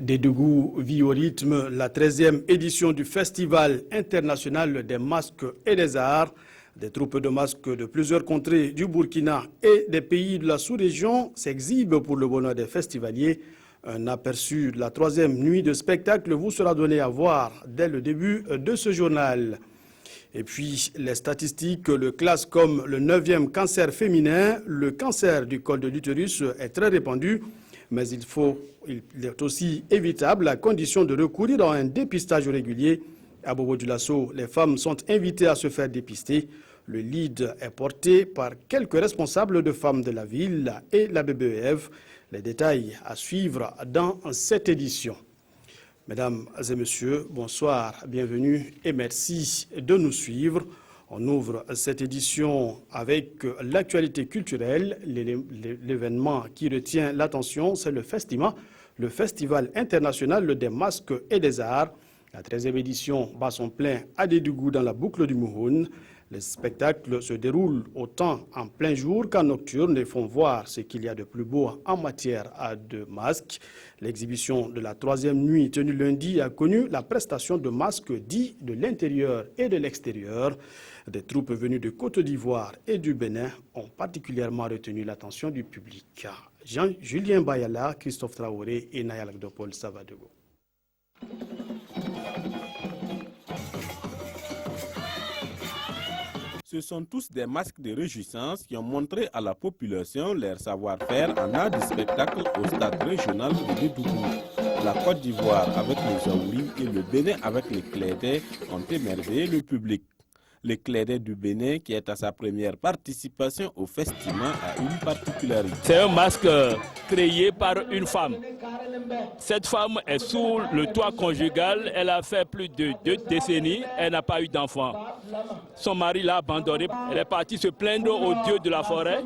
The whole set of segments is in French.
Dédougou vit au rythme la 13e édition du Festival international des masques et des arts. Des troupes de masques de plusieurs contrées du Burkina et des pays de la sous-région s'exhibent pour le bonheur des festivaliers. Un aperçu de la 3e nuit de spectacle vous sera donné à voir dès le début de ce journal. Et puis, les statistiques le classent comme le 9e cancer féminin. Le cancer du col de l'utérus est très répandu, mais il est aussi évitable à condition de recourir à un dépistage régulier. À Bobo-Dioulasso, les femmes sont invitées à se faire dépister. Le lead est porté par quelques responsables de femmes de la ville et la BBEF. Les détails à suivre dans cette édition. Mesdames et messieurs, bonsoir, bienvenue et merci de nous suivre. On ouvre cette édition avec l'actualité culturelle. L'événement qui retient l'attention, c'est le Festival international des masques et des arts. La 13e édition bat son plein à Dédougou dans la boucle du Mouhoun. Les spectacles se déroulent autant en plein jour qu'en nocturne et font voir ce qu'il y a de plus beau en matière de masques. L'exhibition de la 3e nuit tenue lundi a connu la prestation de masques dits de l'intérieur et de l'extérieur. Des troupes venues de Côte d'Ivoire et du Bénin ont particulièrement retenu l'attention du public. Julien Bayala, Christophe Traoré et Naya Lagdopol Savadogo. Ce sont tous des masques de réjouissance qui ont montré à la population leur savoir-faire en art du spectacle au stade régional de Dédougou. La Côte d'Ivoire avec les Zaouris et le Bénin avec les Clédés ont émerveillé le public. Le Clédé du Bénin, qui est à sa première participation au festival, a une particularité. C'est un masque créé par une femme. Cette femme est sous le toit conjugal. Elle a fait plus de 2 décennies. Elle n'a pas eu d'enfant. Son mari l'a abandonnée. Elle est partie se plaindre au dieu de la forêt.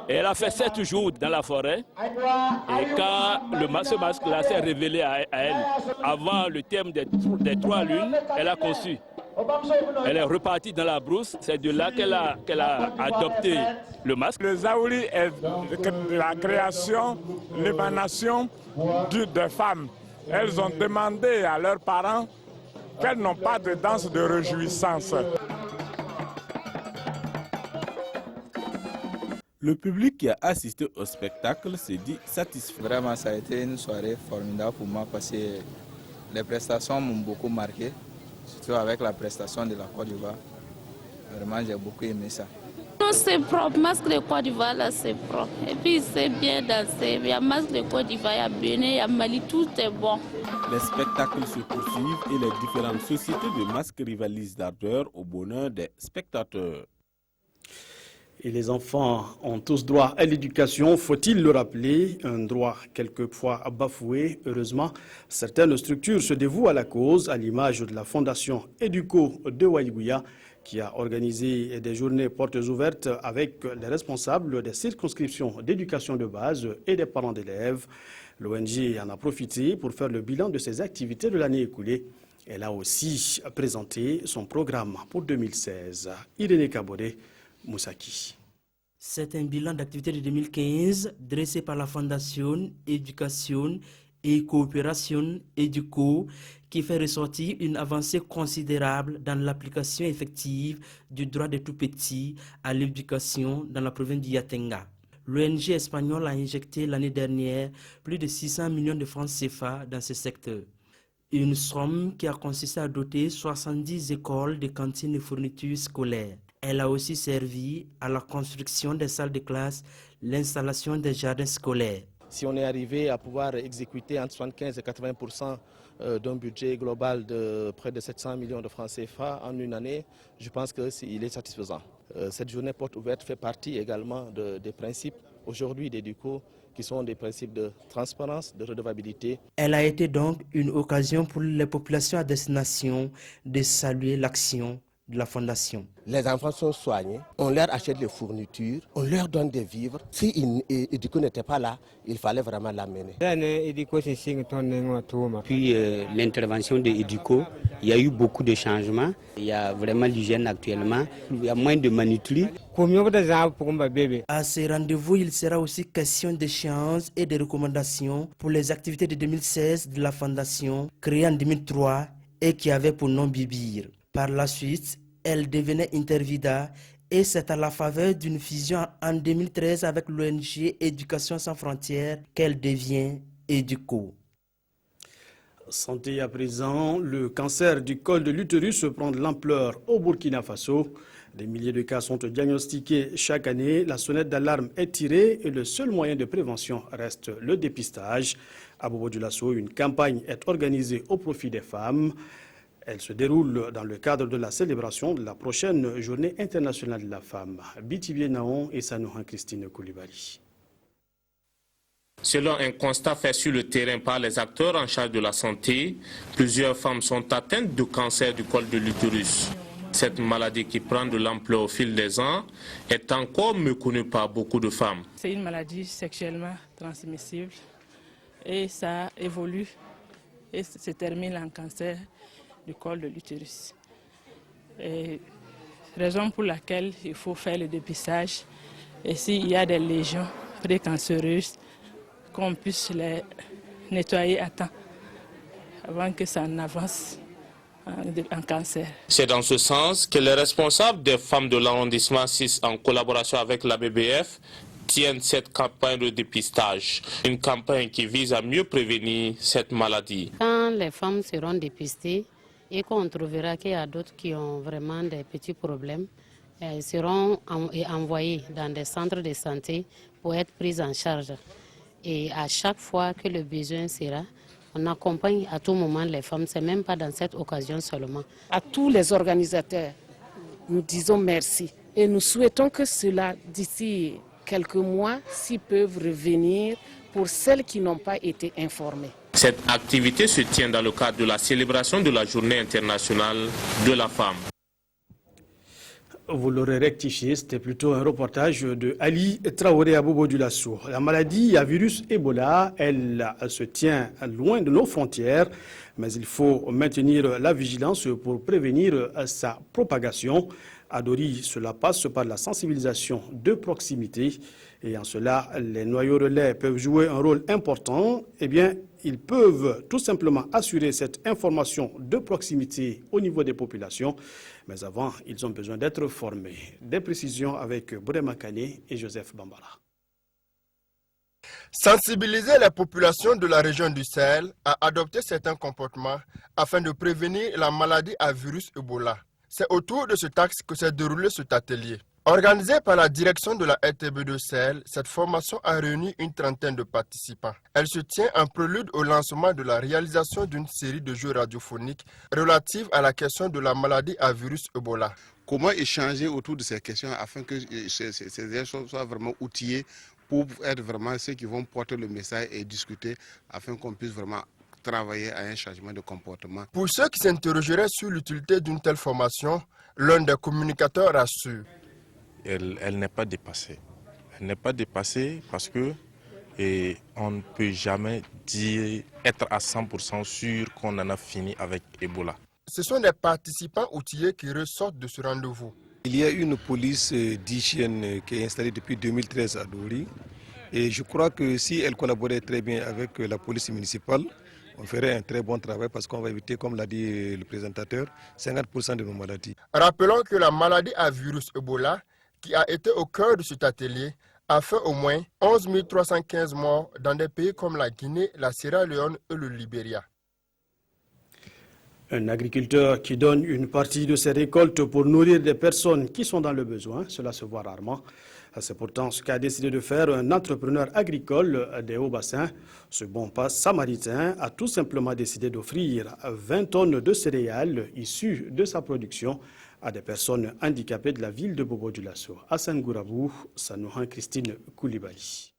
Et elle a fait 7 jours dans la forêt. Et quand ce masque-là s'est révélé à elle, avant le terme des 3 lunes, elle a conçu. Elle est repartie dans la brousse, c'est de là qu'elle a adopté le masque. Le Zaouri est la création, l'émanation des femmes. Elles ont demandé à leurs parents qu'elles n'ont pas de danse de réjouissance. Le public qui a assisté au spectacle s'est dit satisfait. Vraiment, ça a été une soirée formidable pour moi parce que les prestations m'ont beaucoup marqué. Surtout avec la prestation de la Côte d'Ivoire. Vraiment, j'ai beaucoup aimé ça. Non, c'est propre. Masque de Côte d'Ivoire, là, c'est propre. Et puis, c'est bien dansé. Il y a masque de Côte d'Ivoire, il y a Bénin, il y a Mali, tout est bon. Les spectacles se poursuivent et les différentes sociétés de masques rivalisent d'ardeur au bonheur des spectateurs. Et les enfants ont tous droit à l'éducation, faut-il le rappeler, un droit quelquefois bafoué. Heureusement, certaines structures se dévouent à la cause, à l'image de la Fondation Educo de Waïgouya, qui a organisé des journées portes ouvertes avec les responsables des circonscriptions d'éducation de base et des parents d'élèves. L'ONG en a profité pour faire le bilan de ses activités de l'année écoulée. Elle a aussi présenté son programme pour 2016. Irénée Kabodé, Moussaki. C'est un bilan d'activité de 2015 dressé par la Fondation Éducation et Coopération Educo qui fait ressortir une avancée considérable dans l'application effective du droit des tout-petits à l'éducation dans la province du Yatenga. L'ONG espagnole a injecté l'année dernière plus de 600 millions de francs CFA dans ce secteur. Une somme qui a consisté à doter 70 écoles de cantines et fournitures scolaires. Elle a aussi servi à la construction des salles de classe, l'installation des jardins scolaires. Si on est arrivé à pouvoir exécuter entre 75 et 80% d'un budget global de près de 700 millions de francs CFA en une année, je pense qu'il est satisfaisant. Cette journée porte ouverte fait partie également des principes aujourd'hui d'Educo qui sont des principes de transparence, de redevabilité. Elle a été donc une occasion pour les populations à destination de saluer l'action de la fondation. Les enfants sont soignés, on leur achète les fournitures, on leur donne des vivres. Si Ediko n'était pas là, il fallait vraiment l'amener. Puis l'intervention de Ediko, il y a eu beaucoup de changements. Il y a vraiment l'hygiène actuellement, il y a moins de manipulés. À ces rendez-vous, il sera aussi question d'échéances et de recommandations pour les activités de 2016 de la fondation, créée en 2003 et qui avait pour nom Bibir. Par la suite, elle devenait Intervida et c'est à la faveur d'une fusion en 2013 avec l'ONG Éducation sans frontières qu'elle devient Ediko. Santé à présent, le cancer du col de l'utérus prend de l'ampleur au Burkina Faso. Des milliers de cas sont diagnostiqués chaque année. La sonnette d'alarme est tirée et le seul moyen de prévention reste le dépistage. À Bobo Dioulasso, une campagne est organisée au profit des femmes. Elle se déroule dans le cadre de la célébration de la prochaine journée internationale de la femme. Bitibie Naon et Sanouhan Christine Koulibaly. Selon un constat fait sur le terrain par les acteurs en charge de la santé, plusieurs femmes sont atteintes de cancer du col de l'utérus. Cette maladie qui prend de l'ampleur au fil des ans est encore méconnue par beaucoup de femmes. C'est une maladie sexuellement transmissible et ça évolue et se termine en cancer du col de l'utérus. Raison pour laquelle il faut faire le dépistage et s'il y a des lésions précancéreuses, qu'on puisse les nettoyer à temps avant que ça n'avance en cancer. C'est dans ce sens que les responsables des femmes de l'arrondissement 6 en collaboration avec la BBF tiennent cette campagne de dépistage, une campagne qui vise à mieux prévenir cette maladie. Quand les femmes seront dépistées et qu'on trouvera qu'il y a d'autres qui ont vraiment des petits problèmes, elles seront envoyées dans des centres de santé pour être prises en charge. Et à chaque fois que le besoin sera, on accompagne à tout moment les femmes, ce n'est même pas dans cette occasion seulement. À tous les organisateurs, nous disons merci et nous souhaitons que cela, d'ici quelques mois, s'ils peuvent revenir pour celles qui n'ont pas été informées. Cette activité se tient dans le cadre de la célébration de la Journée internationale de la femme. Vous l'aurez rectifié, c'était plutôt un reportage de Ali Traoré à Bobo Dioulasso. La maladie à virus Ebola, elle se tient loin de nos frontières, mais il faut maintenir la vigilance pour prévenir sa propagation. À Dori, cela passe par la sensibilisation de proximité et en cela, les noyaux relais peuvent jouer un rôle important. Eh bien, ils peuvent tout simplement assurer cette information de proximité au niveau des populations. Mais avant, ils ont besoin d'être formés. Des précisions avec Bourema Kane et Joseph Bambara. Sensibiliser les populations de la région du Sahel à adopter certains comportements afin de prévenir la maladie à virus Ebola. C'est autour de ce axe que s'est déroulé cet atelier. Organisé par la direction de la RTB2 Sahel, cette formation a réuni une trentaine de participants. Elle se tient en prélude au lancement de la réalisation d'une série de jeux radiophoniques relatifs à la question de la maladie à virus Ebola. Comment échanger autour de ces questions afin que ces gens soient vraiment outillés pour être vraiment ceux qui vont porter le message et discuter afin qu'on puisse vraiment travailler à un changement de comportement. Pour ceux qui s'interrogeraient sur l'utilité d'une telle formation, l'un des communicateurs rassure. Elle n'est pas dépassée. Elle n'est pas dépassée parce que on ne peut jamais dire être à 100% sûr qu'on en a fini avec Ebola. Ce sont des participants outillés qui ressortent de ce rendez-vous. Il y a une police d'hygiène qui est installée depuis 2013 à Dori. Et je crois que si elle collaborait très bien avec la police municipale, on ferait un très bon travail parce qu'on va éviter, comme l'a dit le présentateur, 50% de nos maladies. Rappelons que la maladie à virus Ebola, qui a été au cœur de cet atelier, a fait au moins 11 315 morts dans des pays comme la Guinée, la Sierra Leone et le Libéria. Un agriculteur qui donne une partie de ses récoltes pour nourrir des personnes qui sont dans le besoin, cela se voit rarement. C'est pourtant ce qu'a décidé de faire un entrepreneur agricole des Hauts-Bassins. Ce bon pas samaritain a tout simplement décidé d'offrir 20 tonnes de céréales issues de sa production à des personnes handicapées de la ville de Bobo Dioulasso. Hassan Gourabou, Sanouhan Christine Koulibaly.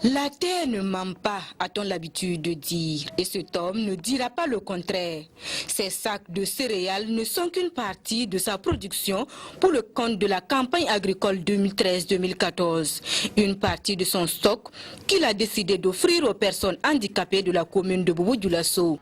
La terre ne ment pas, a-t-on l'habitude de dire, et cet homme ne dira pas le contraire. Ces sacs de céréales ne sont qu'une partie de sa production pour le compte de la campagne agricole 2013-2014. Une partie de son stock qu'il a décidé d'offrir aux personnes handicapées de la commune de Bobo-Dioulasso.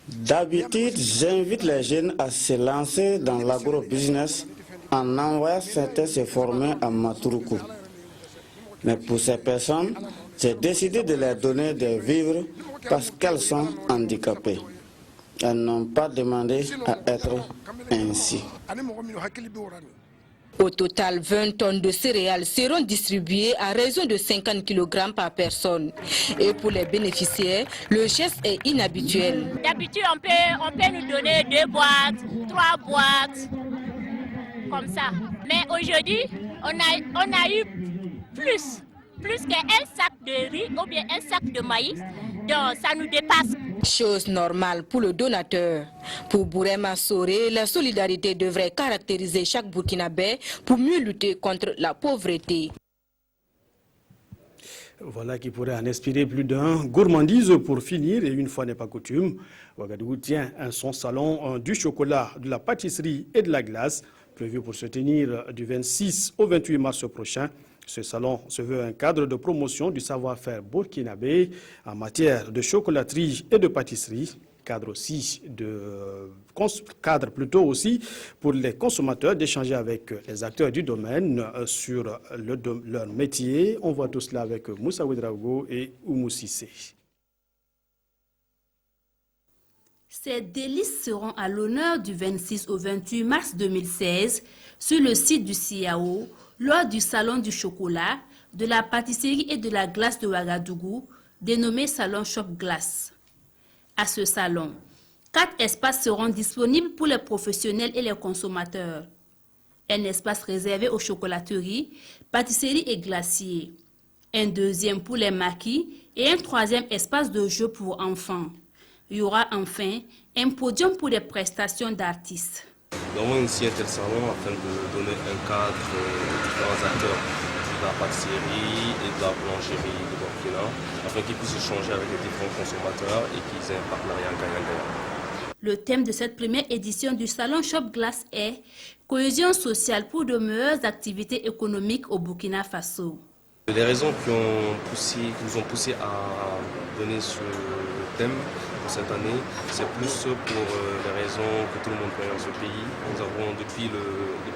D'habitude, j'invite les jeunes à se lancer dans l'agro-business en envoyant certains se former à Maturuku. Mais pour ces personnes, j'ai décidé de leur donner des vivres parce qu'elles sont handicapées. Elles n'ont pas demandé à être ainsi. Au total, 20 tonnes de céréales seront distribuées à raison de 50 kg par personne. Et pour les bénéficiaires, le geste est inhabituel. D'habitude, on peut nous donner 2 boîtes, 3 boîtes, comme ça. Mais aujourd'hui, on a eu plus qu'un sac de riz ou bien un sac de maïs. Donc ça nous dépasse. Chose normale pour le donateur. Pour Bourema Soré, la solidarité devrait caractériser chaque Burkinabé pour mieux lutter contre la pauvreté. Voilà qui pourrait en inspirer plus d'un. Gourmandise pour finir, et une fois n'est pas coutume, Ouagadougou tient son salon du chocolat, de la pâtisserie et de la glace, prévu pour se tenir du 26 au 28 mars prochain. Ce salon se veut un cadre de promotion du savoir-faire burkinabé en matière de chocolaterie et de pâtisserie. Cadre plutôt aussi pour les consommateurs d'échanger avec les acteurs du domaine sur leur métier. On voit tout cela avec Moussa Ouedraogo et Oumou Sissé. Ces délices seront à l'honneur du 26 au 28 mars 2016 sur le site du CIAO lors du Salon du chocolat, de la pâtisserie et de la glace de Ouagadougou, dénommé Salon Shop Glace. À ce salon, 4 espaces seront disponibles pour les professionnels et les consommateurs. Un espace réservé aux chocolateries, pâtisseries et glaciers. Un deuxième pour les maquis et un troisième espace de jeu pour enfants. Il y aura enfin un podium pour les prestations d'artistes. Nous avons initié un tel salon afin de donner un cadre aux différents acteurs de la pâtisserie et de la boulangerie de Burkina, afin qu'ils puissent échanger avec les différents consommateurs et qu'ils aient un partenariat gagnant-gagnant. Le thème de cette première édition du Salon Shop Glace est « Cohésion sociale pour de meilleures activités économiques au Burkina Faso ». Les raisons qui nous ont poussé à donner ce thème pour cette année, c'est plus pour les raisons que tout le monde connaît dans ce pays. Nous avons depuis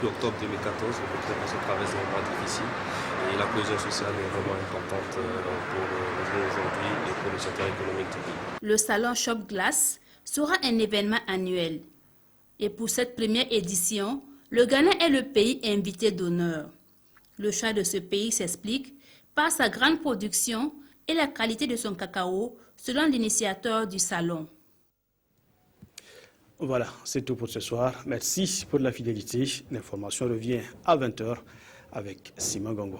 octobre 2014, le Burkina Faso traverse des moments difficiles et la cohésion sociale est vraiment importante pour nous aujourd'hui et pour le secteur économique du pays. Le Salon Shop Glace sera un événement annuel. Et pour cette première édition, le Ghana est le pays invité d'honneur. Le choix de ce pays s'explique par sa grande production et la qualité de son cacao, selon l'initiateur du salon. Voilà, c'est tout pour ce soir. Merci pour la fidélité. L'information revient à 20h avec Simon Gongo.